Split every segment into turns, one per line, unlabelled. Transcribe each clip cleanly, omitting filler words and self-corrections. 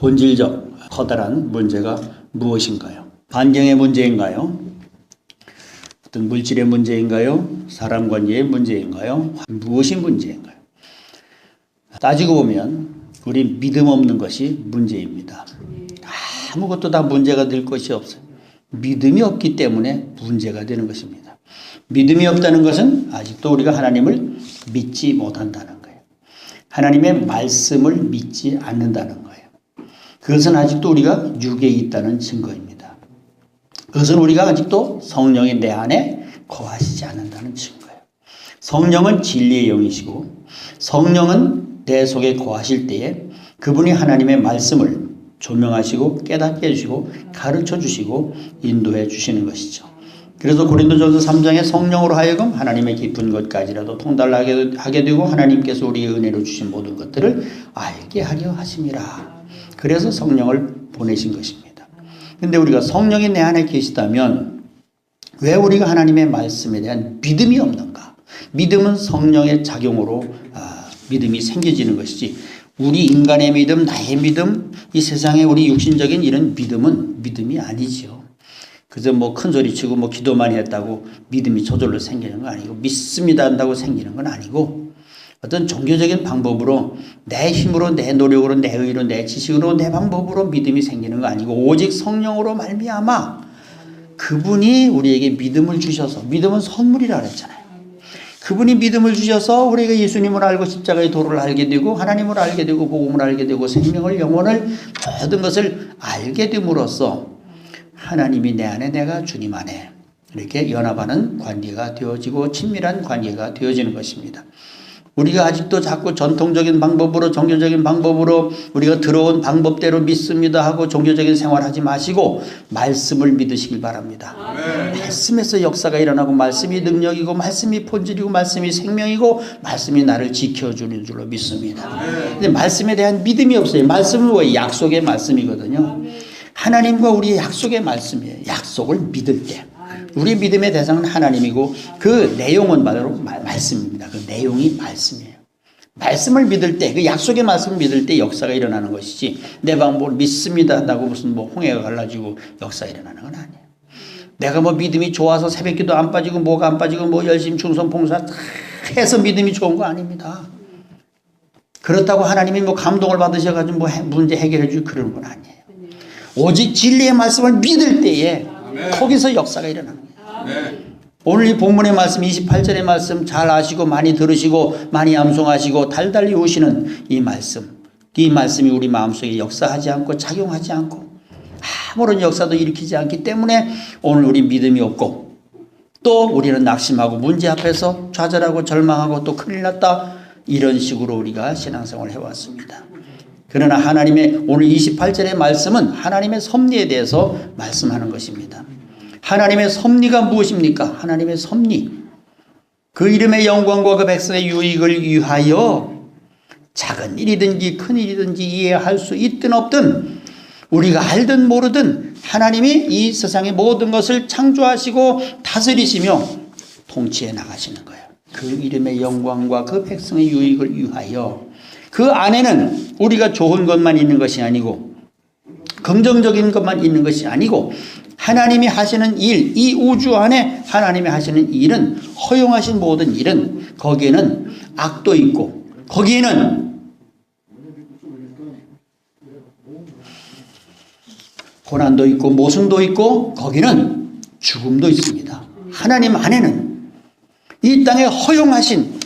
본질적 커다란 문제가 무엇인가요? 환경의 문제인가요? 어떤 물질의 문제인가요? 사람 관계의 문제인가요? 무엇이 문제인가요? 따지고 보면 우리 믿음 없는 것이 문제입니다. 아무것도 다 문제가 될 것이 없어요. 믿음이 없기 때문에 문제가 되는 것입니다. 믿음이 없다는 것은 아직도 우리가 하나님을 믿지 못한다는 거예요. 하나님의 말씀을 믿지 않는다는 거예요. 그것은 아직도 우리가 육에 있다는 증거입니다. 그것은 우리가 아직도 성령이 내 안에 거하시지 않는다는 증거예요. 성령은 진리의 영이시고 성령은 내 속에 거하실 때에 그분이 하나님의 말씀을 조명하시고 깨닫게 해주시고 가르쳐 주시고 인도해 주시는 것이죠. 그래서 고린도전서 3장에 성령으로 하여금 하나님의 깊은 것까지라도 통달하게 되고 하나님께서 우리의 은혜로 주신 모든 것들을 알게 하려 하심이라. 그래서 성령을 보내신 것입니다. 그런데 우리가 성령이 내 안에 계시다면 왜 우리가 하나님의 말씀에 대한 믿음이 없는가? 믿음은 성령의 작용으로 믿음이 생겨지는 것이지 우리 인간의 믿음, 나의 믿음, 이 세상의 우리 육신적인 이런 믿음은 믿음이 아니지요. 그저 뭐 큰 소리 치고 뭐 기도만 했다고 믿음이 저절로 생기는 건 아니고 믿습니다 한다고 생기는 건 아니고 어떤 종교적인 방법으로 내 힘으로 내 노력으로 내 의로 내 지식으로 내 방법으로 믿음이 생기는 거 아니고 오직 성령으로 말미암아 그분이 우리에게 믿음을 주셔서 믿음은 선물이라 그랬잖아요. 그분이 믿음을 주셔서 우리가 예수님을 알고 십자가의 도를 알게 되고 하나님을 알게 되고 복음을 알게 되고 생명을 영혼을 모든 것을 알게 됨으로써 하나님이 내 안에 내가 주님 안에 이렇게 연합하는 관계가 되어지고 친밀한 관계가 되어지는 것입니다. 우리가 아직도 자꾸 전통적인 방법으로 종교적인 방법으로 우리가 들어온 방법대로 믿습니다 하고 종교적인 생활하지 마시고 말씀을 믿으시길 바랍니다. 아멘. 말씀에서 역사가 일어나고 말씀이 능력이고 말씀이 본질이고 말씀이 생명이고 말씀이 나를 지켜주는 줄로 믿습니다. 근데 말씀에 대한 믿음이 없어요. 말씀은 왜 약속의 말씀이거든요. 하나님과 우리의 약속의 말씀이에요. 약속을 믿을 때 우리 믿음의 대상은 하나님이고 그 내용은 바로 말씀입니다. 그 내용이 말씀이에요. 말씀을 믿을 때 그 약속의 말씀을 믿을 때 역사가 일어나는 것이지 내 방법을 믿습니다 한다고 무슨 뭐 홍해가 갈라지고 역사가 일어나는 건 아니에요. 내가 뭐 믿음이 좋아서 새벽기도 안 빠지고 뭐가 안 빠지고 뭐 열심 충성 봉사 해서 믿음이 좋은 거 아닙니다. 그렇다고 하나님이 뭐 감동을 받으셔가지고 뭐 문제 해결해 주고 그러는 건 아니에요. 오직 진리의 말씀을 믿을 때에 아멘. 거기서 역사가 일어나는 거예요. 아멘. 오늘 이 본문의 말씀 28절의 말씀 잘 아시고 많이 들으시고 많이 암송하시고 달달이 오시는 이 말씀이 우리 마음속에 역사하지 않고 작용하지 않고 아무런 역사도 일으키지 않기 때문에 오늘 우리 믿음이 없고 또 우리는 낙심하고 문제 앞에서 좌절하고 절망하고 또 큰일 났다 이런 식으로 우리가 신앙생활을 해왔습니다. 그러나 하나님의 오늘 28절의 말씀은 하나님의 섭리에 대해서 말씀하는 것입니다. 하나님의 섭리가 무엇입니까? 하나님의 섭리. 그 이름의 영광과 그 백성의 유익을 위하여 작은 일이든지 큰 일이든지 이해할 수 있든 없든 우리가 알든 모르든 하나님이 이 세상의 모든 것을 창조하시고 다스리시며 통치해 나가시는 거예요. 그 이름의 영광과 그 백성의 유익을 위하여 그 안에는 우리가 좋은 것만 있는 것이 아니고 긍정적인 것만 있는 것이 아니고 하나님이 하시는 일, 이 우주 안에 하나님이 하시는 일은 허용하신 모든 일은 거기에는 악도 있고 거기에는 고난도 있고 모순도 있고 거기는 죽음도 있습니다. 하나님 안에는 이 땅에 허용하신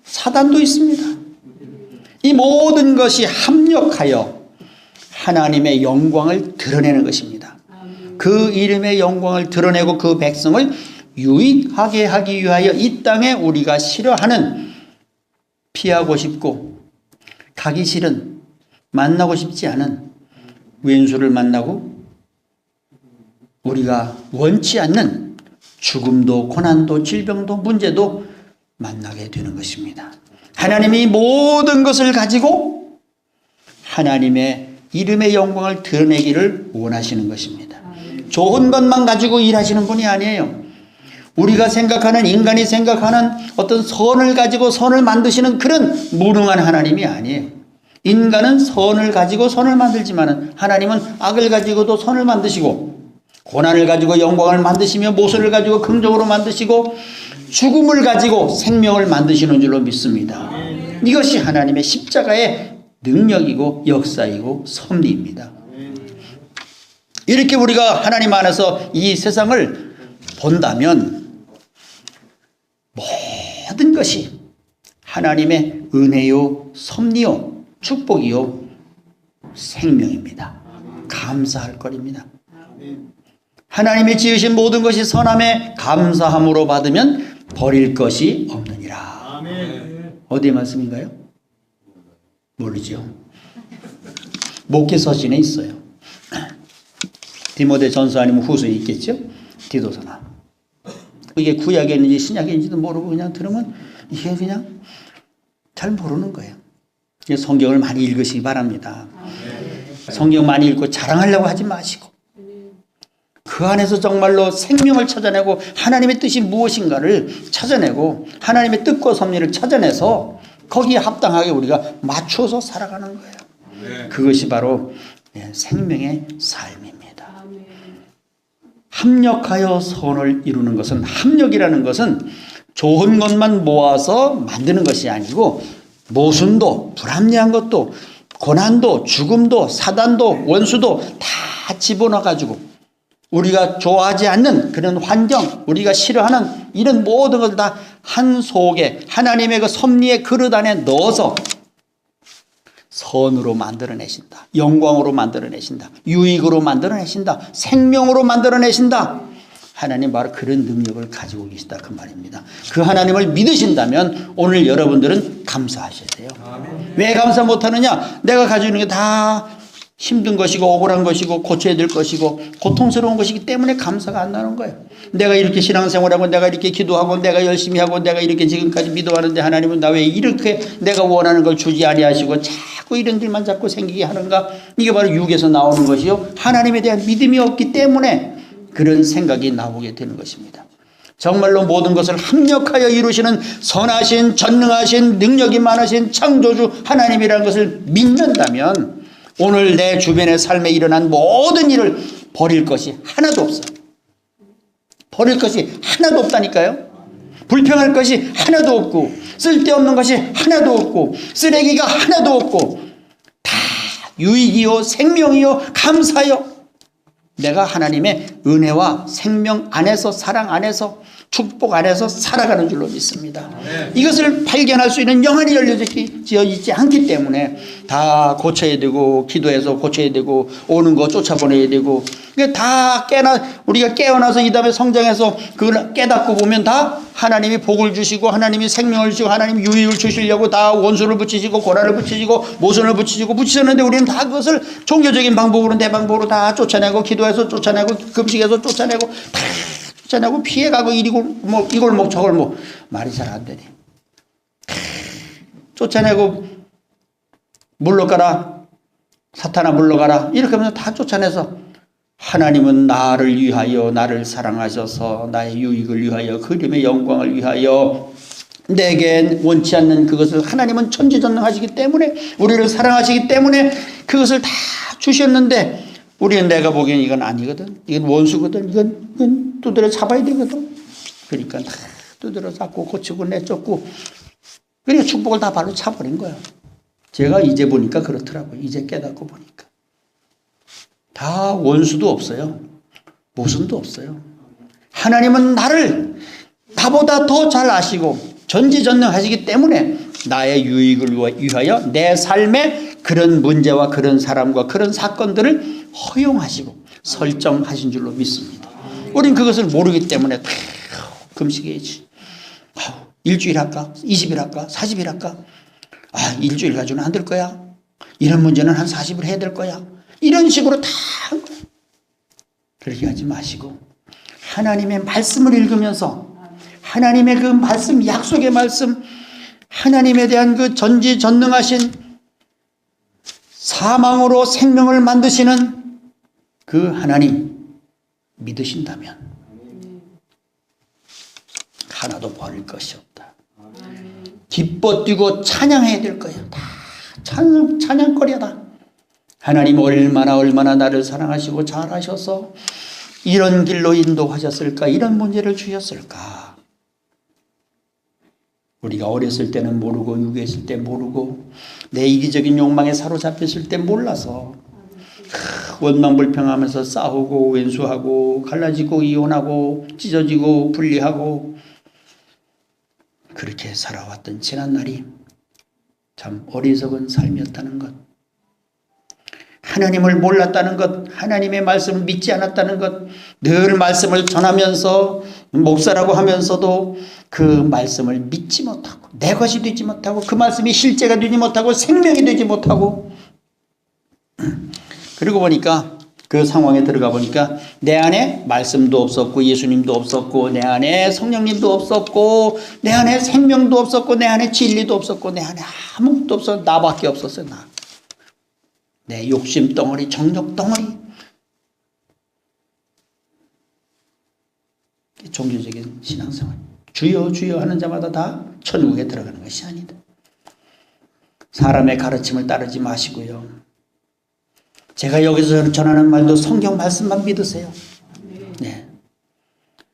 사단도 있습니다. 이 모든 것이 합력하여 하나님의 영광을 드러내는 것입니다. 그 이름의 영광을 드러내고 그 백성을 유익하게 하기 위하여 이 땅에 우리가 싫어하는 피하고 싶고 가기 싫은 만나고 싶지 않은 왼수를 만나고 우리가 원치 않는 죽음도 고난도 질병도 문제도 만나게 되는 것입니다. 하나님이 모든 것을 가지고 하나님의 이름의 영광을 드러내기를 원하시는 것입니다. 좋은 것만 가지고 일하시는 분이 아니에요. 우리가 생각하는 인간이 생각하는 어떤 선을 가지고 선을 만드시는 그런 무능한 하나님이 아니에요. 인간은 선을 가지고 선을 만들지만 하나님은 악을 가지고도 선을 만드시고 고난을 가지고 영광을 만드시며 모순을 가지고 긍정으로 만드시고 죽음을 가지고 생명을 만드시는 줄로 믿습니다. 이것이 하나님의 십자가의 능력이고 역사이고 섭리입니다. 이렇게 우리가 하나님 안에서 이 세상을 본다면 모든 것이 하나님의 은혜요, 섭리요, 축복이요, 생명입니다. 감사할 것입니다. 하나님이 지으신 모든 것이 선함에 감사함으로 받으면 버릴 것이 없느니라. 어디의 말씀인가요? 모르죠. 목회서신에 있어요. 디모데 전서 아니면 후서에 있겠죠? 디도서나. 이게 구약에 있는지 신약에 있는지도 모르고 그냥 들으면 이게 그냥 잘 모르는 거예요. 성경을 많이 읽으시기 바랍니다. 성경 많이 읽고 자랑하려고 하지 마시고 그 안에서 정말로 생명을 찾아내고 하나님의 뜻이 무엇인가를 찾아내고 하나님의 뜻과 섭리를 찾아내서 거기에 합당하게 우리가 맞춰서 살아가는 거예요. 그것이 바로 생명의 삶입니다. 합력하여 선을 이루는 것은, 합력이라는 것은 좋은 것만 모아서 만드는 것이 아니고 모순도, 불합리한 것도, 고난도, 죽음도, 사단도, 원수도 다 집어넣어 가지고 우리가 좋아하지 않는 그런 환경, 우리가 싫어하는 이런 모든 것을 다 한 속에 하나님의 그 섭리의 그릇 안에 넣어서 선으로 만들어내신다. 영광으로 만들어내신다. 유익으로 만들어내신다. 생명으로 만들어내신다. 하나님 바로 그런 능력을 가지고 계시다 그 말입니다. 그 하나님을 믿으신다면 오늘 여러분들은 감사하셔야 돼요. 왜 감사 못하느냐? 내가 가지고 있는 게 다 힘든 것이고 억울한 것이고 고쳐야 될 것이고 고통스러운 것이기 때문에 감사가 안 나는 거예요. 내가 이렇게 신앙생활하고 내가 이렇게 기도하고 내가 열심히 하고 내가 이렇게 지금까지 믿어왔는데 하나님은 나 왜 이렇게 내가 원하는 걸 주지 아니하시고 자꾸 이런 일만 자꾸 생기게 하는가? 이게 바로 육에서 나오는 것이요, 하나님에 대한 믿음이 없기 때문에 그런 생각이 나오게 되는 것입니다. 정말로 모든 것을 합력하여 이루시는 선하신 전능하신 능력이 많으신 창조주 하나님이라는 것을 믿는다면 오늘 내 주변의 삶에 일어난 모든 일을 버릴 것이 하나도 없어요. 버릴 것이 하나도 없다니까요. 불평할 것이 하나도 없고 쓸데없는 것이 하나도 없고 쓰레기가 하나도 없고 다 유익이요 생명이요 감사요. 내가 하나님의 은혜와 생명 안에서 사랑 안에서 축복 안에서 살아가는 줄로 믿습니다. 이것을 발견할 수 있는 영안이 열려져 있지 않기 때문에 다 고쳐야 되고 기도해서 고쳐야 되고 오는 거 쫓아보내야 되고 다 우리가 깨어나서 이 다음에 성장해서 그걸 깨닫고 보면 다 하나님이 복을 주시고 하나님이 생명을 주시고 하나님이 유익을 주시려고 다 원수를 붙이시고 고난을 붙이시고 모순을 붙이셨는데 우리는 다 그것을 종교적인 방법으로 내 방법으로 다 쫓아내고 기도해서 쫓아내고 금식해서 쫓아내고 다 쫓아내고 피해가고 이걸 뭐 저걸 뭐 말이 잘 안 되네. 쫓아내고 물러가라 사탄아 물러가라 이렇게 하면서 다 쫓아내서 하나님은 나를 위하여 나를 사랑하셔서 나의 유익을 위하여 그림의 영광을 위하여 내게 원치 않는 그것을 하나님은 천지전능하시기 때문에 우리를 사랑하시기 때문에 그것을 다 주셨는데 우리는 내가 보기엔 이건 아니거든. 이건 원수거든. 이건 두드려 잡아야 되거든. 그러니까 다 두드려 잡고 고치고 내쫓고 그러니까 축복을 다 발로 차버린 거야. 제가 이제 보니까 그렇더라고요. 이제 깨닫고 보니까. 다 원수도 없어요. 모순도 없어요. 하나님은 나보다 더 잘 아시고 전지전능하시기 때문에 나의 유익을 위하여 내 삶에 그런 문제와 그런 사람과 그런 사건들을 허용하시고 설정하신 줄로 믿습니다. 우린 그것을 모르기 때문에 금식해야지. 일주일 할까? 20일 할까? 40일 할까? 일주일 가지고는 안 될 거야. 이런 문제는 한 40일 해야 될 거야. 이런 식으로 다 그렇게 하지 마시고 하나님의 말씀을 읽으면서 하나님의 그 말씀, 약속의 말씀, 하나님에 대한 그 전지전능하신 사망으로 생명을 만드시는 그 하나님 믿으신다면 하나도 버릴 것이 없다. 기뻐 뛰고 찬양해야 될 거예요. 다 찬양거리다. 하나님 얼마나 나를 사랑하시고 잘하셔서 이런 길로 인도하셨을까? 이런 문제를 주셨을까? 우리가 어렸을 때는 모르고 유괴했을 때 모르고 내 이기적인 욕망에 사로잡혔을 때 몰라서 원망불평하면서 싸우고 왼수하고 갈라지고 이혼하고 찢어지고 분리하고 그렇게 살아왔던 지난 날이 참 어리석은 삶이었다는 것, 하나님을 몰랐다는 것, 하나님의 말씀을 믿지 않았다는 것, 늘 말씀을 전하면서 목사라고 하면서도 그 말씀을 믿지 못하고 내 것이 되지 못하고 그 말씀이 실제가 되지 못하고 생명이 되지 못하고, 그리고 보니까 그 상황에 들어가 보니까 내 안에 말씀도 없었고 예수님도 없었고 내 안에 성령님도 없었고 내 안에 생명도 없었고 내 안에 진리도 없었고 내 안에 아무것도 없어. 나밖에 없었어요. 나. 내 욕심 덩어리, 정욕 덩어리. 종교적인 신앙생활. 주여 주여 하는 자마다 다 천국에 들어가는 것이 아니다. 사람의 가르침을 따르지 마시고요. 제가 여기서 전하는 말도 성경 말씀만 믿으세요. 네.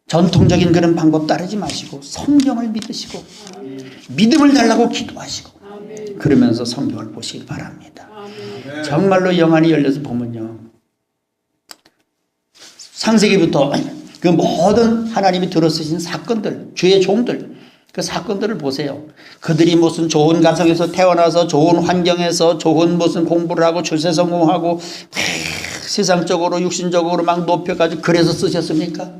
전통적인 그런 방법 따르지 마시고 성경을 믿으시고 믿음을 달라고 기도하시고 그러면서 성경을 보시기 바랍니다. 정말로 영안이 열려서 보면요. 창세기부터 그 모든 하나님이 들어쓰신 사건들, 주의 종들, 그 사건들을 보세요. 그들이 무슨 좋은 가정에서 태어나서 좋은 환경에서 좋은 무슨 공부를 하고 출세 성공하고 세상적으로 육신적으로 막 높여가지고 그래서 쓰셨습니까?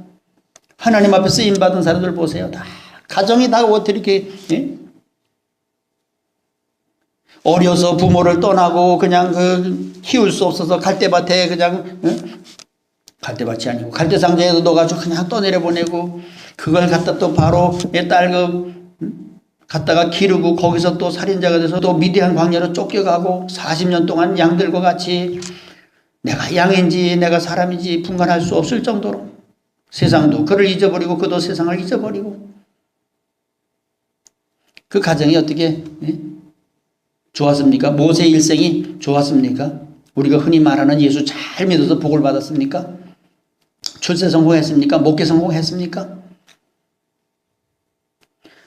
하나님 앞에 쓰임받은 사람들 보세요. 다 가정이 다 어떻게 이렇게 어려서 부모를 떠나고 그냥 키울 수 없어서 갈대밭에 그냥 갈대밭이 아니고 갈대상자에서 넣어가지고 그냥 떠내려 보내고 그걸 갖다 또 바로 딸 갖다가 기르고 거기서 또 살인자가 돼서 또 미디안 광야로 쫓겨가고 40년 동안 양들과 같이 내가 양인지 내가 사람인지 분간할 수 없을 정도로 세상도 그를 잊어버리고 그도 세상을 잊어버리고 그 가정이 어떻게 좋았습니까? 모세의 일생이 좋았습니까? 우리가 흔히 말하는 예수 잘 믿어서 복을 받았습니까? 출세 성공했습니까? 목회 성공했습니까?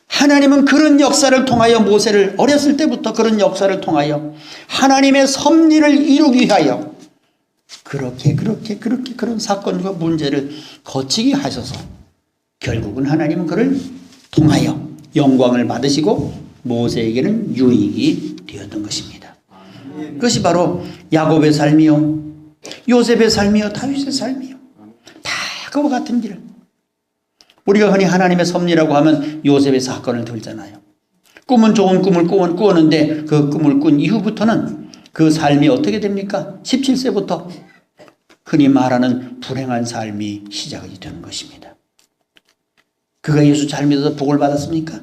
하나님은 그런 역사를 통하여 모세를 어렸을 때부터 그런 역사를 통하여 하나님의 섭리를 이루기 위하여 그렇게 그런 사건과 문제를 거치게 하셔서 결국은 하나님은 그를 통하여 영광을 받으시고 모세에게는 유익이 되었던 것입니다. 그것이 바로 야곱의 삶이요 요셉의 삶이요 다윗의 삶이요 다 그와 같은 길. 우리가 흔히 하나님의 섭리라고 하면 요셉의 사건을 들잖아요. 꿈은 좋은 꿈을 꾸었는데 그 꿈을 꾼 이후부터는 그 삶이 어떻게 됩니까? 17세부터 흔히 말하는 불행한 삶이 시작이 되는 것입니다. 그가 예수 잘 믿어서 복을 받았습니까?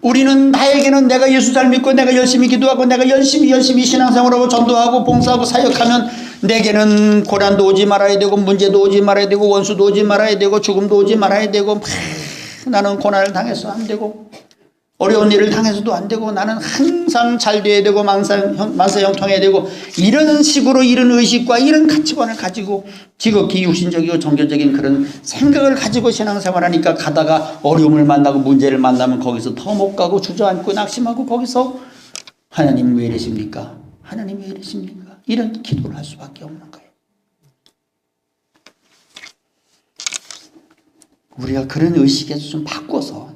우리는 나에게는 내가 예수 잘 믿고 내가 열심히 기도하고 내가 열심히 신앙생활하고 전도하고 봉사하고 사역하면 내게는 고난도 오지 말아야 되고 문제도 오지 말아야 되고 원수도 오지 말아야 되고 죽음도 오지 말아야 되고 나는 고난을 당해서 안 되고 어려운 일을 당해서도 안 되고 나는 항상 잘 돼야 되고 만사형통해야 되고 이런 식으로 이런 의식과 이런 가치관을 가지고 지극히 육신적이고 종교적인 그런 생각을 가지고 신앙생활하니까 가다가 어려움을 만나고 문제를 만나면 거기서 더 못 가고 주저앉고 낙심하고 거기서 하나님 왜 이러십니까? 하나님 왜 이러십니까? 이런 기도를 할 수밖에 없는 거예요. 우리가 그런 의식에서 좀 바꿔서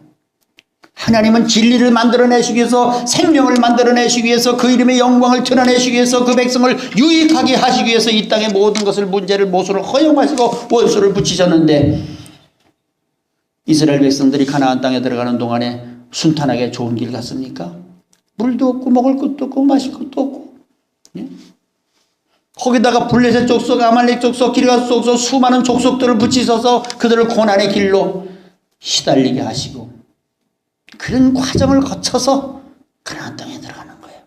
하나님은 진리를 만들어내시기 위해서 생명을 만들어내시기 위해서 그 이름의 영광을 드러내시기 위해서 그 백성을 유익하게 하시기 위해서 이 땅의 모든 것을 문제를 모수를 허용하시고 원수를 붙이셨는데 이스라엘 백성들이 가나안 땅에 들어가는 동안에 순탄하게 좋은 길 갔습니까? 물도 없고 먹을 것도 없고 마실 것도 없고 거기다가 블레셋 족속, 아말렉 족속, 기르가 족속 수많은 족속들을 붙이셔서 그들을 고난의 길로 시달리게 하시고 그런 과정을 거쳐서 가나안 땅에 들어가는 거예요.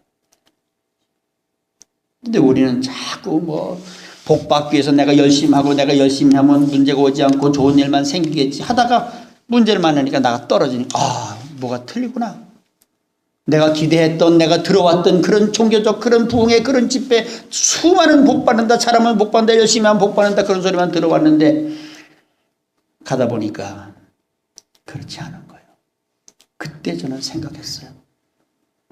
근데 우리는 자꾸 복 받기 위해서 내가 열심히 하고 내가 열심히 하면 문제가 오지 않고 좋은 일만 생기겠지 하다가 문제를 만나니까 나가 떨어지니까 뭐가 틀리구나. 내가 기대했던, 내가 들어왔던 그런 종교적 그런 부흥의 그런 집회, 수많은 복 받는다, 잘하면 복 받는다, 열심히 하면 복 받는다, 그런 소리만 들어왔는데 가다 보니까 그렇지 않은 거예요. 그때 저는 생각했어요.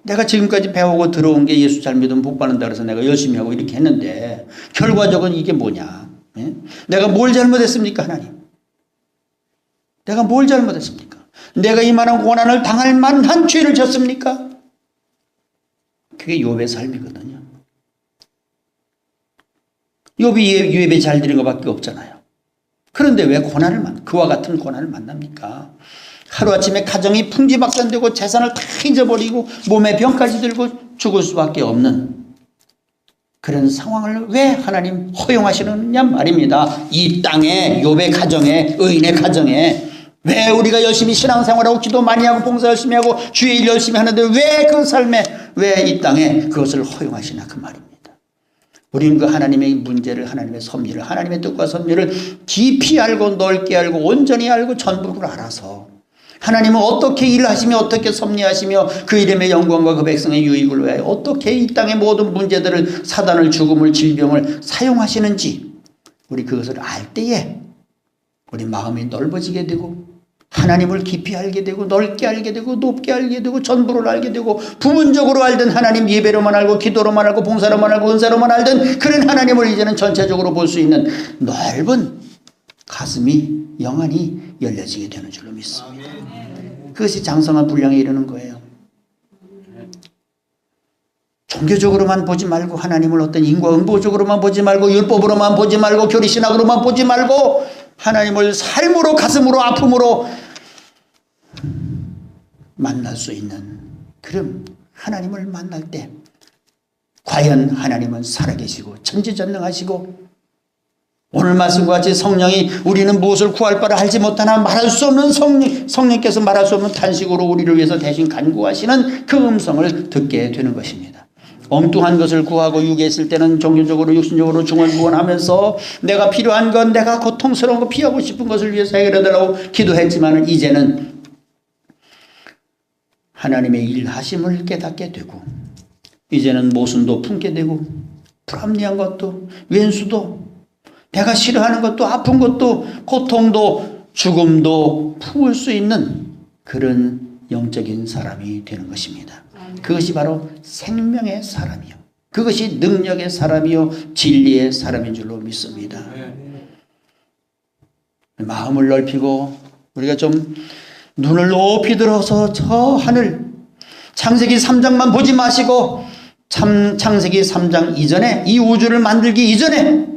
내가 지금까지 배우고 들어온 게 예수 잘 믿으면 복 받는다 그래서 내가 열심히 하고 이렇게 했는데 결과적으로 이게 뭐냐? 예? 내가 뭘 잘못했습니까, 하나님? 내가 뭘 잘못했습니까? 내가 이만한 고난을 당할 만한 죄를 졌습니까? 그게 욥의 삶이거든요. 욥이 예배 잘 드린 것밖에 없잖아요. 그런데 왜 그와 같은 고난을 만납니까? 하루아침에 가정이 풍지박산되고 재산을 다 잊어버리고 몸에 병까지 들고 죽을 수밖에 없는 그런 상황을 왜 하나님 허용하시느냐 말입니다. 이 땅에, 욥의 가정에, 의인의 가정에 왜 우리가 열심히 신앙생활하고 기도 많이 하고 봉사 열심히 하고 주의 일 열심히 하는데 왜 그 삶에, 왜 이 땅에 그것을 허용하시나 그 말입니다. 우리는 그 하나님의 문제를, 하나님의 섭리를, 하나님의 뜻과 섭리를 깊이 알고 넓게 알고 온전히 알고 전부를 알아서 하나님은 어떻게 일하시며 어떻게 섭리하시며 그 이름의 영광과 그 백성의 유익을 위하여 어떻게 이 땅의 모든 문제들을, 사단을, 죽음을, 질병을 사용하시는지 우리 그것을 알 때에 우리 마음이 넓어지게 되고 하나님을 깊이 알게 되고 넓게 알게 되고 높게 알게 되고 전부를 알게 되고 부분적으로 알던 하나님, 예배로만 알고 기도로만 알고 봉사로만 알고 은사로만 알던 그런 하나님을 이제는 전체적으로 볼 수 있는 넓은 가슴이 영안이 열려지게 되는 줄로 믿습니다. 그것이 장성한 분량에 이르는 거예요. 종교적으로만 보지 말고 하나님을 어떤 인과응보적으로만 보지 말고 율법으로만 보지 말고 교리신학으로만 보지 말고 하나님을 삶으로, 가슴으로, 아픔으로 만날 수 있는 그런 하나님을 만날 때 과연 하나님은 살아계시고 천지전능하시고 오늘 말씀과 같이 성령이 우리는 무엇을 구할 바를 알지 못하나 말할 수 없는 성령께서 말할 수 없는 탄식으로 우리를 위해서 대신 간구하시는 그 음성을 듣게 되는 것입니다. 엉뚱한 것을 구하고 육에 있을 때는 종교적으로 육신적으로 중언부언하면서 내가 필요한 건, 내가 고통스러운 거, 피하고 싶은 것을 위해서 해결해달라고 기도했지만 이제는 하나님의 일하심을 깨닫게 되고 이제는 모순도 품게 되고 불합리한 것도, 왼수도, 내가 싫어하는 것도, 아픈 것도, 고통도, 죽음도 품을 수 있는 그런 영적인 사람이 되는 것입니다. 그것이 바로 생명의 사람이요, 그것이 능력의 사람이요 진리의 사람인 줄로 믿습니다. 마음을 넓히고 우리가 좀 눈을 높이 들어서 저 하늘 창세기 3장만 보지 마시고 창세기 3장 이전에, 이 우주를 만들기 이전에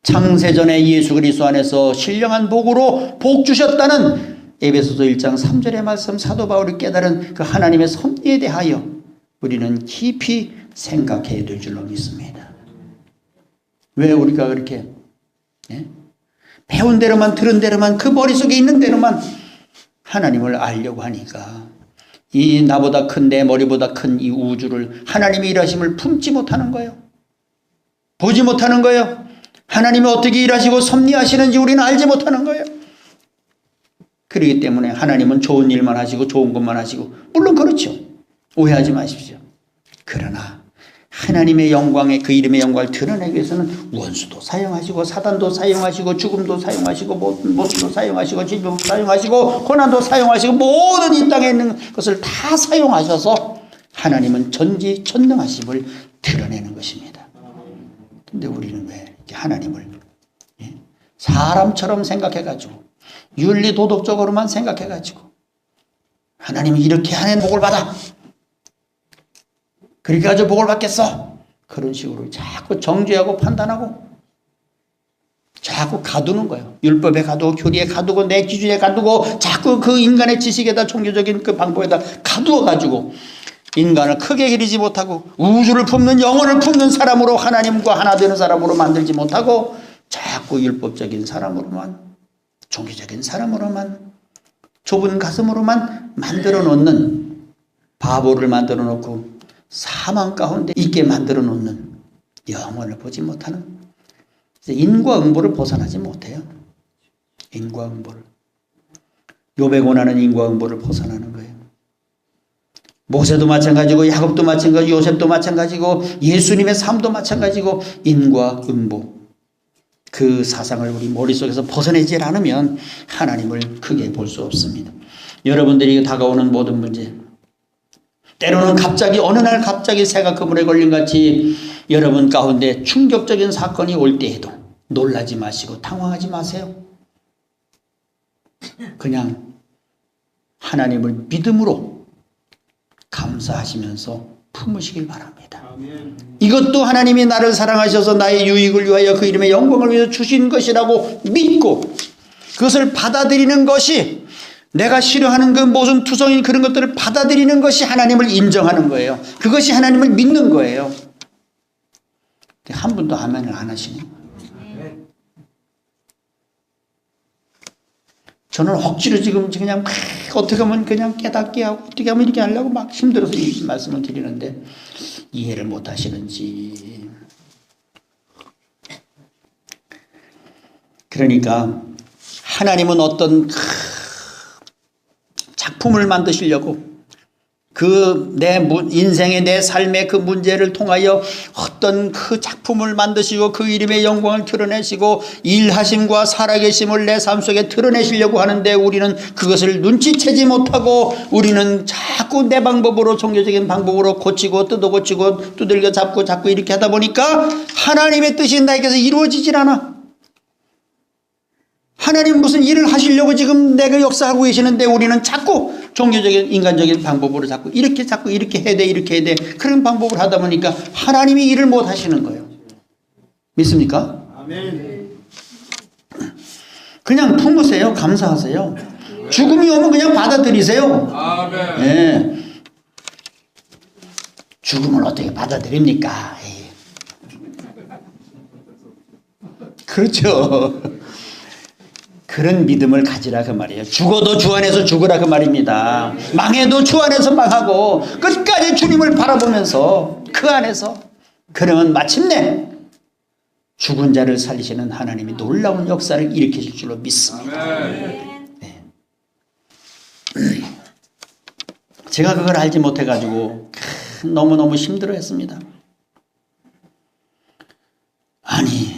창세전에 예수 그리스도 안에서 신령한 복으로 복 주셨다는 에베소서 1장 3절의 말씀, 사도 바울이 깨달은 그 하나님의 섭리에 대하여 우리는 깊이 생각해야 될 줄로 믿습니다. 왜 우리가 그렇게 배운 대로만, 들은 대로만, 그 머릿속에 있는 대로만 하나님을 알려고 하니까 이 나보다 큰, 내 머리보다 큰 이 우주를, 하나님의 일하심을 품지 못하는 거예요. 보지 못하는 거예요. 하나님이 어떻게 일하시고 섭리하시는지 우리는 알지 못하는 거예요. 그렇기 때문에 하나님은 좋은 일만 하시고 좋은 것만 하시고, 물론 그렇죠. 오해하지 마십시오. 그러나 하나님의 영광에, 그 이름의 영광을 드러내기 위해서는 원수도 사용하시고 사단도 사용하시고 죽음도 사용하시고 모순도 사용하시고 질병도 사용하시고 고난도 사용하시고 모든 이 땅에 있는 것을 다 사용하셔서 하나님은 전지전능하심을 드러내는 것입니다. 근데 우리는 왜 이렇게 하나님을 사람처럼 생각해가지고 윤리 도덕적으로만 생각해가지고 하나님이 이렇게 하는 복을 받아, 그렇게 가지고 복을 받겠어, 그런 식으로 자꾸 정죄하고 판단하고 자꾸 가두는 거예요. 율법에 가두고 교리에 가두고 내 기준에 가두고 자꾸 그 인간의 지식에다, 종교적인 그 방법에다 가두어가지고 인간을 크게 기리지 못하고 우주를 품는, 영혼을 품는 사람으로, 하나님과 하나 되는 사람으로 만들지 못하고 자꾸 율법적인 사람으로만, 종교적인 사람으로만, 좁은 가슴으로만 만들어 놓는, 바보를 만들어 놓고 사망 가운데 있게 만들어 놓는, 영혼을 보지 못하는, 인과응보를 벗어나지 못해요. 인과응보를, 욥의 고난은 인과응보를 벗어나는 거예요. 모세도 마찬가지고 야곱도 마찬가지고 요셉도 마찬가지고 예수님의 삶도 마찬가지고 인과 응보. 그 사상을 우리 머릿속에서 벗어내지 않으면 하나님을 크게 볼 수 없습니다. 여러분들이 다가오는 모든 문제, 때로는 갑자기 어느 날 갑자기 새가 그물에 걸린 같이 여러분 가운데 충격적인 사건이 올 때에도 놀라지 마시고 당황하지 마세요. 그냥 하나님을 믿음으로 감사하시면서 품으시길 바랍니다. 이것도 하나님이 나를 사랑하셔서 나의 유익을 위하여 그 이름의 영광을 위해서 주신 것이라고 믿고 그것을 받아들이는 것이, 내가 싫어하는 그 모순 투성인 그런 것들을 받아들이는 것이 하나님을 인정하는 거예요. 그것이 하나님을 믿는 거예요. 한 분도 아멘을 안 하시네요. 저는 억지로 지금 그냥 막 어떻게 하면 그냥 깨닫게 하고 어떻게 하면 이렇게 하려고 막 힘들어서 이 말씀을 드리는데 이해를 못 하시는지. 그러니까 하나님은 어떤 작품을 만드시려고 그 내 인생의 내 삶의 그 문제를 통하여 어떤 그 작품을 만드시고 그 이름의 영광을 드러내시고 일하심과 살아계심을 내 삶 속에 드러내시려고 하는데 우리는 그것을 눈치채지 못하고 우리는 자꾸 내 방법으로 종교적인 방법으로 고치고 뜯어고치고 두들겨 잡고 자꾸 이렇게 하다 보니까 하나님의 뜻이 나에게서 이루어지질 않아. 하나님 무슨 일을 하시려고 지금 내가 역사하고 계시는데 우리는 자꾸 종교적인 인간적인 방법으로 자꾸 이렇게 해야 돼 이렇게 해야 돼 그런 방법을 하다 보니까 하나님이 일을 못 하시는 거예요. 믿습니까? 아멘. 그냥 품으세요. 감사하세요. 죽음이 오면 그냥 받아들이세요. 아멘. 네. 죽음을 어떻게 받아들입니까? 그렇죠. 그런 믿음을 가지라 그 말이에요. 죽어도 주 안에서 죽으라 그 말입니다. 망해도 주 안에서 망하고 끝까지 주님을 바라보면서 그 안에서, 그러면 마침내 죽은 자를 살리시는 하나님이 놀라운 역사를 일으키실 줄로 믿습니다. 네. 제가 그걸 알지 못해가지고 너무너무 힘들어했습니다. 아니,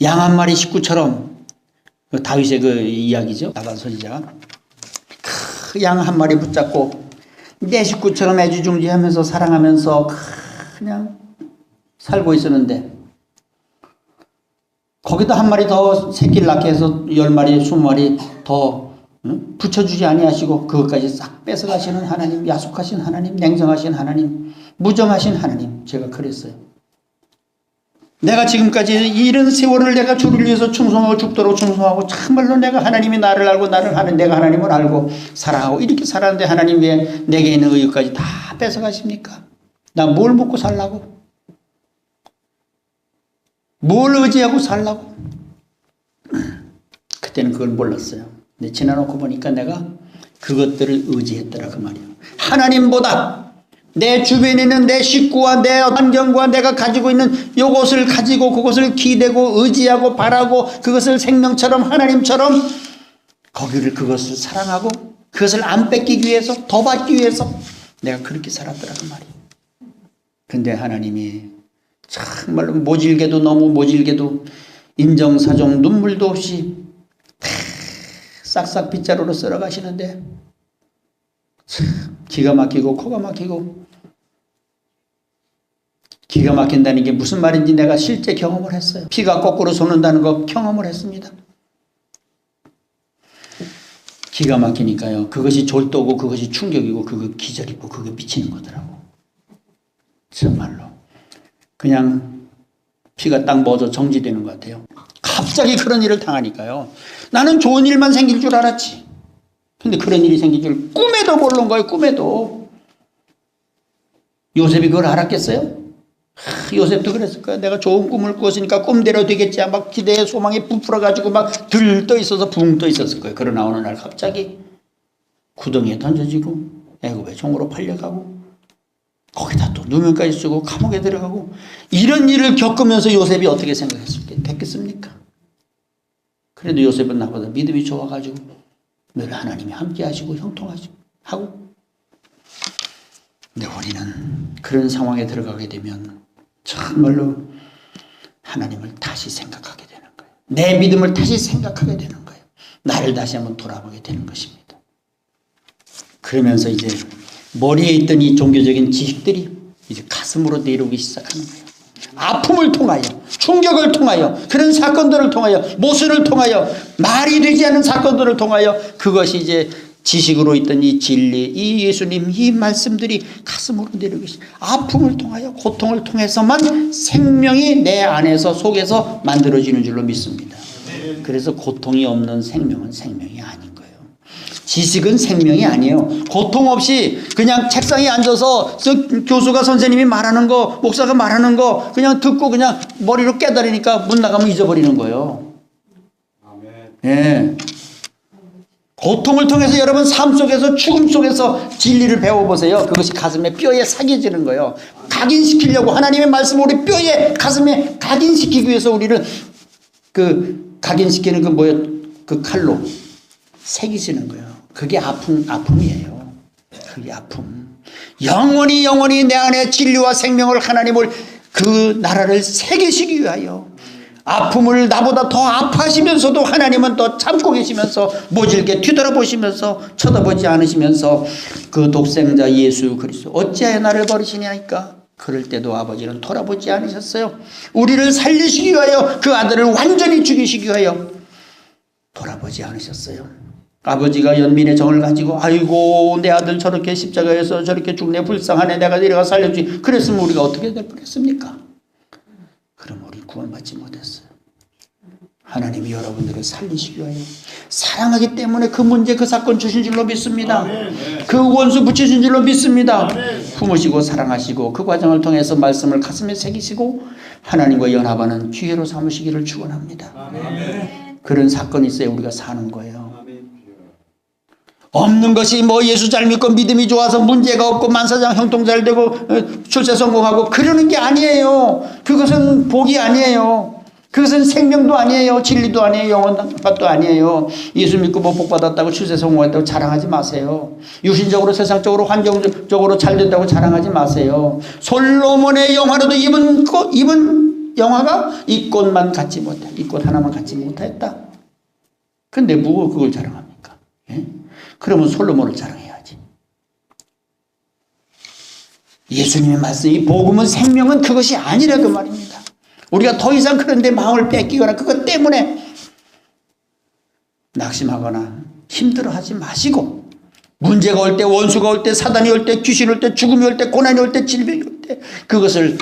양 한 마리 식구처럼, 그 다윗의 그 이야기죠. 나단 선지자가 그 양 한 마리 붙잡고 내 식구처럼 애지중지하면서 사랑하면서 그냥 살고 있었는데 거기다 한 마리 더 새끼를 낳게 해서 10마리 20마리 더 붙여주지 아니하시고 그것까지 싹 뺏어가시는 하나님, 야속하신 하나님, 냉정하신 하나님, 무정하신 하나님. 제가 그랬어요. 내가 지금까지 이런 세월을 내가 주를 위해서 충성하고 죽도록 충성하고 참말로 내가 하나님이 나를 알고 나를 하는 내가 하나님을 알고 사랑하고 이렇게 살았는데 하나님 왜 내게 있는 의욕까지 다 뺏어가십니까? 나 뭘 먹고 살라고? 뭘 의지하고 살라고? 그때는 그걸 몰랐어요. 근데 지나놓고 보니까 내가 그것들을 의지했더라 그 말이에요. 하나님보다 내 주변에 있는 내 식구와 내 환경과 내가 가지고 있는 이것을 가지고 그것을 기대고 의지하고 바라고 그것을 생명처럼 하나님처럼 거기를 그것을 사랑하고 그것을 안 뺏기기 위해서 더 받기 위해서 내가 그렇게 살았더라 그 말이에요. 근데 하나님이 정말로 모질게도 너무 모질게도 인정사정 눈물도 없이 싹싹 빗자루로 썰어 가시는데 참 기가 막히고 코가 막히고, 기가 막힌다는 게 무슨 말인지 내가 실제 경험을 했어요. 피가 거꾸로 솟는다는 거 경험을 했습니다. 기가 막히니까요. 그것이 졸도고 그것이 충격이고 그거 기절이고 그게 미치는 거더라고. 정말로. 그냥 피가 딱 멎어 정지되는 것 같아요. 갑자기 그런 일을 당하니까요. 나는 좋은 일만 생길 줄 알았지. 근데 그런 일이 생길 줄 꿈에도 모르는 거예요. 꿈에도. 요셉이 그걸 알았겠어요? 요셉도 그랬을 거야. 내가 좋은 꿈을 꾸었으니까 꿈대로 되겠지. 막 기대에 소망에 부풀어가지고 막 들떠 있어서 붕 떠 있었을 거예요. 그러나 어느 날 갑자기 구덩이에 던져지고 애굽의 종으로 팔려가고 거기다 또 누명까지 쓰고 감옥에 들어가고 이런 일을 겪으면서 요셉이 어떻게 생각했겠습니까? 그래도 요셉은 나보다 믿음이 좋아가지고 늘 하나님이 함께 하시고 형통하시고 하고 근데 우리는 그런 상황에 들어가게 되면 정말로 하나님을 다시 생각하게 되는 거예요. 내 믿음을 다시 생각하게 되는 거예요. 나를 다시 한번 돌아보게 되는 것입니다. 그러면서 이제 머리에 있던 이 종교적인 지식들이 이제 가슴으로 내려오기 시작하는 거예요. 아픔을 통하여, 충격을 통하여, 그런 사건들을 통하여, 모순을 통하여, 말이 되지 않는 사건들을 통하여 그것이 이제 지식으로 있던 이 진리, 이 예수님, 이 말씀들이 가슴으로 내려오기 시작. 아픔을 통하여, 고통을 통해서만 생명이 내 안에서 속에서 만들어지는 줄로 믿습니다. 그래서 고통이 없는 생명은 생명이 아닌 거예요. 지식은 생명이 아니에요. 고통 없이 그냥 책상에 앉아서 교수가 선생님이 말하는 거, 목사가 말하는 거 그냥 듣고 그냥 머리로 깨달으니까 문 나가면 잊어버리는 거예요. 예. 고통을 통해서 여러분 삶 속에서 죽음 속에서 진리를 배워보세요. 그것이 가슴에 뼈에 새겨지는 거예요. 각인시키려고 하나님의 말씀을 우리 뼈에 가슴에 각인시키기 위해서 우리를 각인시키는 그 뭐예요? 그 칼로 새기시는 거예요. 그게 아픔이에요. 그게 아픔. 영원히 내 안에 진리와 생명을 하나님을 그 나라를 새기시기 위하여 아픔을 나보다 더 아파하시면서도 하나님은 또 참고 계시면서 모질게 뒤돌아보시면서 쳐다보지 않으시면서 그 독생자 예수 그리스도 어찌하여 나를 버리시냐니까 그럴 때도 아버지는 돌아보지 않으셨어요. 우리를 살리시기 위하여 그 아들을 완전히 죽이시기 위하여 돌아보지 않으셨어요. 아버지가 연민의 정을 가지고 아이고 내 아들 저렇게 십자가에서 저렇게 죽네 불쌍하네 내가 내려가 살려주지 그랬으면 우리가 어떻게 될 뻔했습니까? 그럼 우리 구원받지 못했어요. 하나님이 여러분들을 살리시기 위하여 사랑하기 때문에 그 문제 그 사건 주신 줄로 믿습니다. 그 원수 붙이신 줄로 믿습니다. 품으시고 사랑하시고 그 과정을 통해서 말씀을 가슴에 새기시고 하나님과 연합하는 기회로 삼으시기를 축원합니다. 그런 사건이 있어야 우리가 사는 거예요. 없는 것이 뭐 예수 잘 믿고 믿음이 좋아서 문제가 없고 만사장 형통 잘 되고 출세 성공하고 그러는 게 아니에요. 그것은 복이 아니에요. 그것은 생명도 아니에요. 진리도 아니에요. 영원한 것도 아니에요. 예수 믿고 뭐 복 받았다고 출세 성공했다고 자랑하지 마세요. 유신적으로 세상적으로 환경적으로 잘 된다고 자랑하지 마세요. 솔로몬의 영화로도 입은 영화가 이 꽃만 갖지 못해. 이 꽃 하나만 갖지 못했다. 근데 뭐 그걸 자랑합니까? 예? 그러면 솔로몬을 자랑해야지. 예수님의 말씀, 이 복음은 생명은 그것이 아니라 그 말입니다. 우리가 더 이상 그런데 마음을 뺏기거나 그것 때문에 낙심하거나 힘들어하지 마시고 문제가 올 때, 원수가 올 때, 사단이 올 때, 귀신이 올 때, 죽음이 올 때, 고난이 올 때, 질병이 올 때 그것을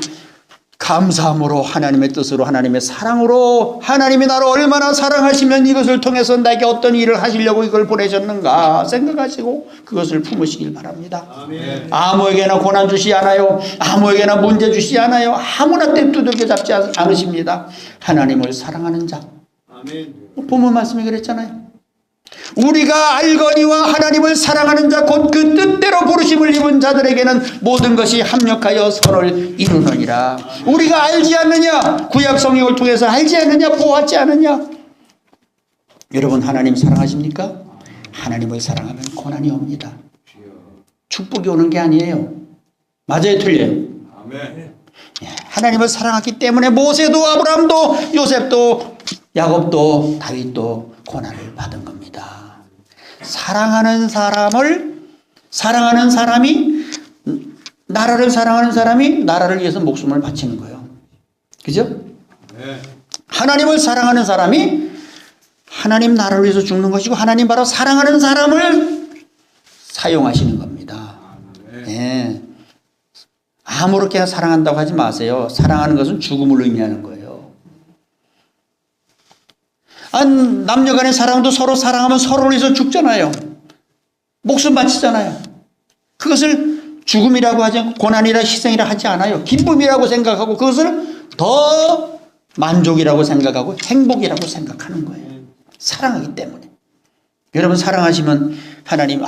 감사함으로 하나님의 뜻으로 하나님의 사랑으로 하나님이 나를 얼마나 사랑하시면 이것을 통해서 나에게 어떤 일을 하시려고 이걸 보내셨는가 생각하시고 그것을 품으시길 바랍니다. 아멘. 아무에게나 고난 주시 않아요. 아무에게나 문제 주시 않아요. 아무나 때 두들겨 잡지 않으십니다. 하나님을 사랑하는 자. 아멘. 본문 말씀이 그랬잖아요. 우리가 알거니와 하나님을 사랑하는 자 곧 그 뜻대로 부르심을 입은 자들에게는 모든 것이 합력하여 선을 이루느니라. 우리가 알지 않느냐? 구약 성경을 통해서 알지 않느냐? 보았지 않느냐? 여러분 하나님 사랑하십니까? 하나님을 사랑하면 고난이 옵니다. 축복이 오는 게 아니에요. 맞아요? 틀려요? 하나님을 사랑하기 때문에 모세도 아브라함도 요셉도 야곱도 다윗도 고난을 받은 겁니다. 사랑하는 사람이 나라를 사랑하는 사람이 나라를 위해서 목숨을 바치는 거예요. 그죠? 네. 하나님을 사랑하는 사람이 하나님 나라를 위해서 죽는 것이고 하나님 바로 사랑하는 사람을 사용하시는 겁니다. 네. 아무렇게나 사랑한다고 하지 마세요. 사랑하는 것은 죽음을 의미하는 거예요. 남녀 간의 사랑도 서로 사랑하면 서로를 위해서 죽잖아요. 목숨 바치잖아요. 그것을 죽음이라고 하지 않고 고난이라 희생이라 하지 않아요. 기쁨이라고 생각하고 그것을 더 만족이라고 생각하고 행복이라고 생각하는 거예요. 사랑하기 때문에. 여러분 사랑하시면 하나님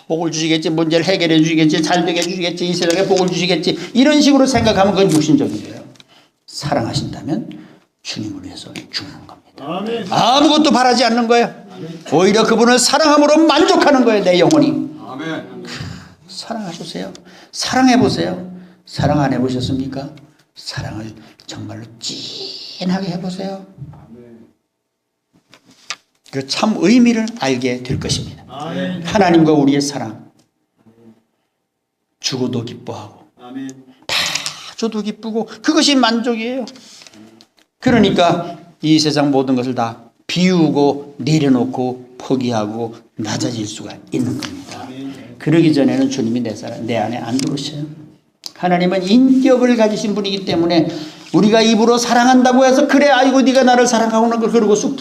복을 주시겠지, 문제를 해결해 주시겠지, 잘 되게 해주시겠지, 이 세상에 복을 주시겠지 이런 식으로 생각하면 그건 육신적이에요. 사랑하신다면 주님을 위해서 죽는 겁니다. 아멘. 아무것도 바라지 않는 거예요. 오히려 그분을 사랑함으로 만족하는 거예요. 내 영혼이. 아멘. 사랑하셨어요. 사랑해 보세요. 사랑 안 해보셨습니까? 사랑을 정말로 진하게 해보세요. 그 참 의미를 알게 될 것입니다. 하나님과 우리의 사랑. 주고도 기뻐하고 다 줘도 기쁘고 그것이 만족이에요. 그러니까 이 세상 모든 것을 다 비우고 내려놓고 포기하고 낮아질 수가 있는 겁니다. 그러기 전에는 주님이 내 안에 안 들어오셔요. 하나님은 인격을 가지신 분이기 때문에 우리가 입으로 사랑한다고 해서 그래 아이고 네가 나를 사랑하구나 그러고 쑥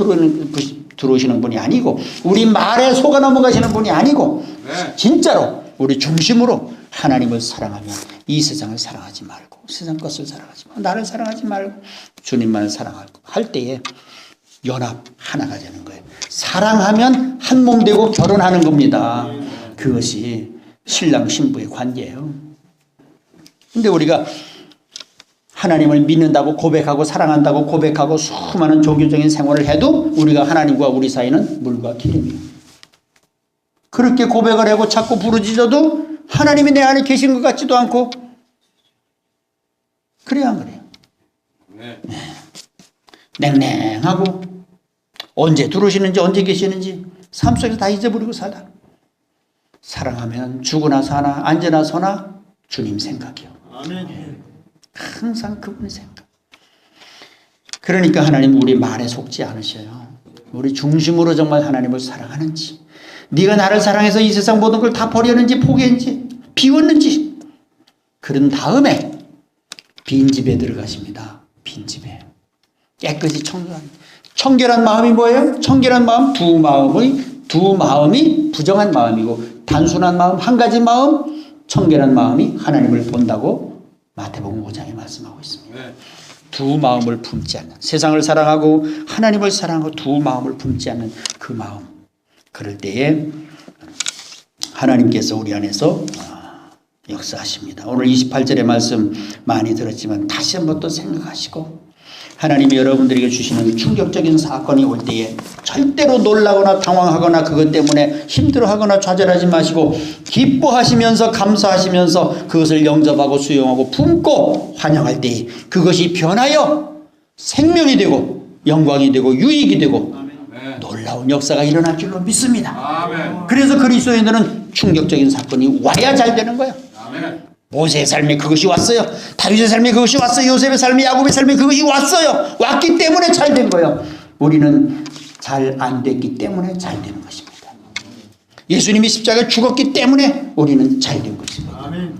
들어오시는 분이 아니고 우리 말에 속아 넘어가시는 분이 아니고 진짜로 우리 중심으로 하나님을 사랑하면 이 세상을 사랑하지 말고 세상 것을 사랑하지 말고 나를 사랑하지 말고 주님만을 사랑하고 할 때에 연합 하나가 되는 거예요. 사랑하면 한 몸 되고 결혼하는 겁니다. 그것이 신랑 신부의 관계예요. 근데 우리가 하나님을 믿는다고 고백하고 사랑한다고 고백하고 수많은 종교적인 생활을 해도 우리가 하나님과 우리 사이는 물과 기름이에요. 그렇게 고백을 하고 자꾸 부르짖어도 하나님이 내 안에 계신 것 같지도 않고 그래야 안 그래요? 네. 냉랭하고 언제 들어오시는지 언제 계시는지 삶 속에서 다 잊어버리고 살다. 사랑하면 죽으나 사나 앉으나 서나 주님 생각이요. 아멘. 항상 그분의 생각. 그러니까 하나님 우리 말에 속지 않으셔요. 우리 중심으로 정말 하나님을 사랑하는지 네가 나를 사랑해서 이 세상 모든 걸 다 버렸는지 포기했는지 비웠는지 그런 다음에 빈집에 들어가십니다. 빈집에 깨끗이 청결한 마음이 뭐예요? 청결한 마음 두 마음이 부정한 마음이고 단순한 마음 한 가지 마음 청결한 마음이 하나님을 본다고 마태복음 5장에 말씀하고 있습니다. 네. 두 마음을 품지 않는 세상을 사랑하고 하나님을 사랑하고 두 마음을 품지 않는 그 마음 그럴 때에 하나님께서 우리 안에서 역사하십니다. 오늘 28절의 말씀 많이 들었지만 다시 한번 또 생각하시고 하나님이 여러분들에게 주시는 충격적인 사건이 올 때에 절대로 놀라거나 당황하거나 그것 때문에 힘들어하거나 좌절하지 마시고 기뻐하시면서 감사하시면서 그것을 영접하고 수용하고 품고 환영할 때에 그것이 변하여 생명이 되고 영광이 되고 유익이 되고 놀라운 역사가 일어날 줄로 믿습니다. 그래서 그리스도인들은 충격적인 사건이 와야 잘 되는 거예요. 모세의 삶에 그것이 왔어요. 다윗의 삶에 그것이 왔어요. 요셉의 삶에 야곱의 삶에 그것이 왔어요. 왔기 때문에 잘 된 거예요. 우리는 잘 안 됐기 때문에 잘 되는 것입니다. 예수님이 십자가에 죽었기 때문에 우리는 잘 된 것입니다. 아멘.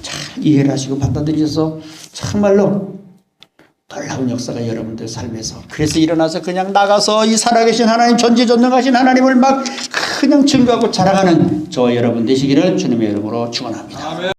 잘 이해를 하시고 받아들여서 정말로 놀라운 역사가 여러분들 삶에서 그래서 일어나서 그냥 나가서 이 살아계신 하나님 전지전능하신 하나님을 막 그냥 증거하고 자랑하는 저와 여러분 되시기를 주님의 이름으로 축원합니다.